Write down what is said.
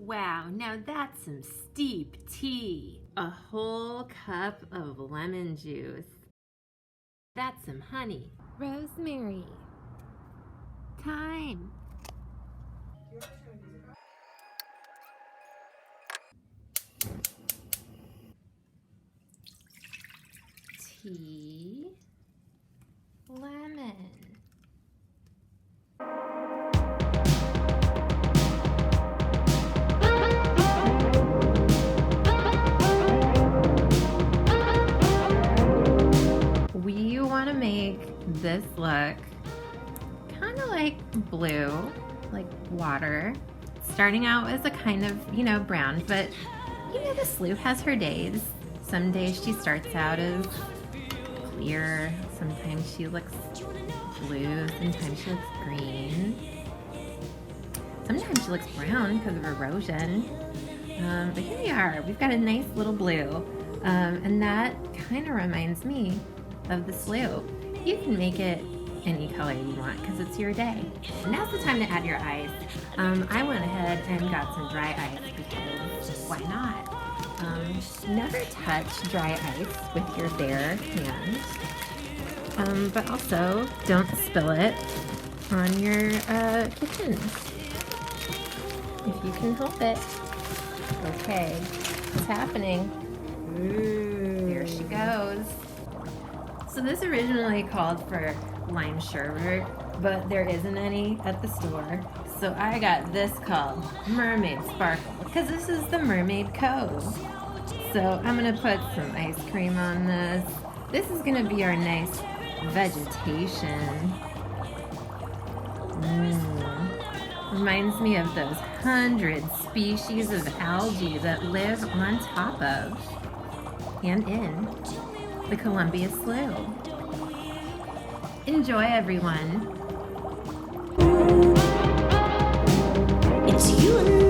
Wow, now that's some steep tea. A whole cup of lemon juice. That's some honey. Rosemary. Thyme. Tea. Lemon. We want to make this look kind of like blue, like water. Starting out as a kind of, brown, but the slough has her days. Some days she starts out as clear, sometimes she looks blue, sometimes she looks green. Sometimes she looks brown because of erosion. But here we are, we've got a nice little blue. And that kind of reminds me of the slough. You can make it any color you want because it's your day. And now's the time to add your eyes. I went ahead and got some dry ice because why not? Never touch dry ice with your bare hand. But also don't spill it on your kitchen if you can help it. Okay, it's happening. Ooh, here she goes. So this originally called for lime sherbet, but there isn't any at the store. So I got this called Mermaid Sparkle because this is the Mermaid Cove. So I'm gonna put some ice cream on this. This is gonna be our nice vegetation. Reminds me of those 100 species of algae that live on top of and in the Columbia Slough. Enjoy, everyone. It's you and